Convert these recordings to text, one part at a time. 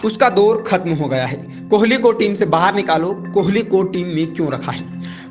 उसका दौर खत्म हो गया है। कोहली को टीम से बाहर निकालो, कोहली को टीम में क्यों रखा है?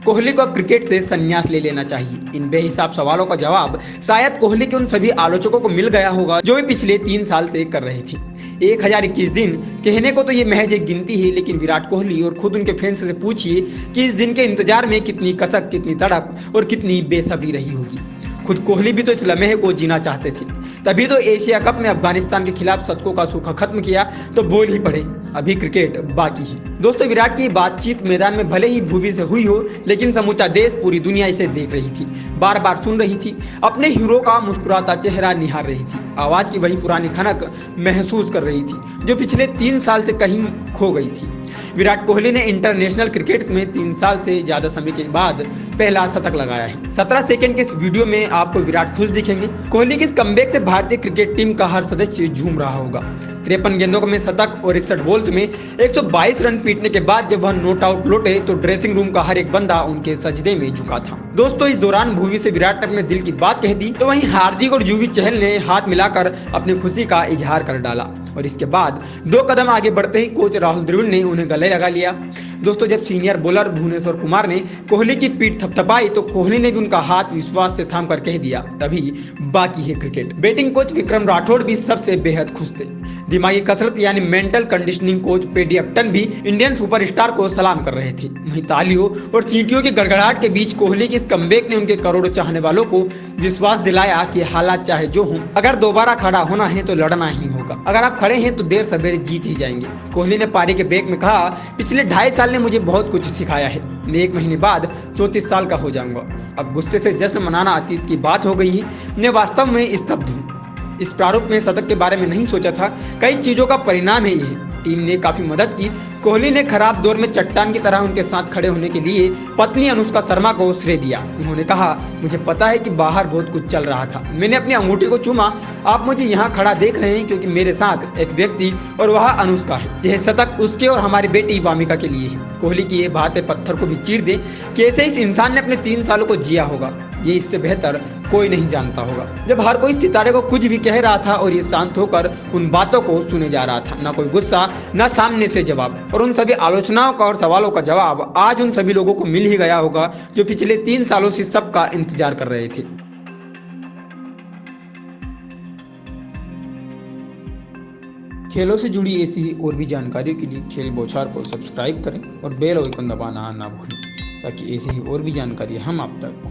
कोहली को अब क्रिकेट से संन्यास ले लेना चाहिए। इन बेहिसाब सवालों का जवाब शायद कोहली के उन सभी आलोचकों को मिल गया होगा जो वे पिछले 3 साल से कर रहे थे। 1021 दिन कहने को तो ये महज एक गिनती है, लेकिन विराट कोहली और खुद उनके फैंस से पूछिए कि इस दिन के इंतजार में कितनी कसक, कितनी तड़प और कितनी बेसब्री रही होगी। खुद कोहली भी तो इस लम्हे को जीना चाहते थे, तभी तो एशिया कप में अफगानिस्तान के खिलाफ शतकों का सूखा खत्म किया। तो बोल ही पड़े, अभी क्रिकेट बाकी है। दोस्तों, विराट की बातचीत मैदान में भले ही भूवी से हुई हो, लेकिन समूचा देश, पूरी दुनिया इसे देख रही थी, बार बार सुन रही थी, अपने हीरो का मुस्कुराता चेहरा निहार रही थी, आवाज की वही पुरानी खनक महसूस कर रही थी जो पिछले 3 साल से कहीं खो गई थी। विराट कोहली ने इंटरनेशनल क्रिकेट में 3 साल से ज्यादा समय के बाद पहला शतक लगाया है। 17 सेकंड के इस वीडियो में आपको विराट खुश दिखेंगे। कोहली की इस कमबैक से भारतीय क्रिकेट टीम का हर सदस्य झूम रहा होगा। 53 गेंदों में शतक और 61 बॉल्स में 122 रन पीटने के बाद जब वह नॉट आउट लौटे तो ड्रेसिंग रूम का हर एक बंदा उनके सजदे में झुका था। दोस्तों, इस दौरान भुवी से विराट ने अपने दिल की बात कह दी, तो वहीं हार्दिक और युवी चहल ने हाथ मिलाकर अपनी खुशी का इजहार कर डाला और इसके बाद 2 कदम आगे बढ़ते ही कोच राहुल द्रविड़ ने उन्हें गले लगा लिया। दोस्तों, जब सीनियर बॉलर भुवनेश्वर कुमार ने कोहली की पीठ थपथपाई तो कोहली ने भी उनका हाथ विश्वास से थाम कर कह दिया, अभी बाकी है cricket. Batting coach Vikram Rathore भी सबसे बेहद खुश थे। दिमागी कसरत यानी मेंटल कंडीशनिंग कोच पेडी अपटन भी इंडियन सुपरस्टार को सलाम कर रहे थे। वहीं तालियों और चींटियों की गड़गड़ाहट के बीच कोहली की इस कमबैक ने उनके करोड़ों चाहने वालों को विश्वास दिलाया कि हालात चाहे जो हों, अगर दोबारा खड़ा होना है तो लड़ना ही होगा। अगर आप खड़े हैं तो देर सवेरे जीत ही जाएंगे। कोहली ने पारी के ब्रेक में कहा, पिछले 2.5 साल ने मुझे बहुत कुछ सिखाया है। मैं 1 महीने बाद 34 साल का हो जाऊंगा। अब गुस्से से जश्न मनाना अतीत की बात हो गई है। मैं वास्तव में स्तब्ध हूँ। इस प्रारूप में शतक के बारे में नहीं सोचा था। कई चीजों का परिणाम है ये। टीम ने काफी मदद की। कोहली ने खराब दौर में चट्टान की तरह उनके साथ खड़े होने के लिए पत्नी अनुष्का शर्मा को श्रेय दिया। उन्होंने कहा, मुझे पता है कि बाहर बहुत कुछ चल रहा था, मैंने अपनी अंगूठी को चूमा। आप मुझे यहाँ खड़ा देख रहे हैं क्योंकि मेरे साथ एक व्यक्ति और वह अनुष्का है। यह शतक उसके और हमारी बेटी वामिका के लिए है। कोहली की ये बातें पत्थर को भी चीर दे। कैसे इस इंसान ने अपने 3 सालों को जिया होगा, ये इससे बेहतर कोई नहीं जानता होगा। जब हर कोई सितारे को कुछ भी कह रहा था और ये शांत होकर उन बातों को सुने जा रहा था, ना कोई गुस्सा, ना सामने से जवाब, और उन सभी आलोचनाओं का और सवालों का जवाब आज उन सभी लोगों को मिल ही गया होगा जो पिछले 3 सालों से सबका इंतजार कर रहे थे। खेलों से जुड़ी ऐसी ही और भी जानकारियों के लिए खेल बौछार को सब्सक्राइब करें और बेल आइकन दबाना ना भूलें, ताकि ऐसी ही और भी जानकारी हम आप तक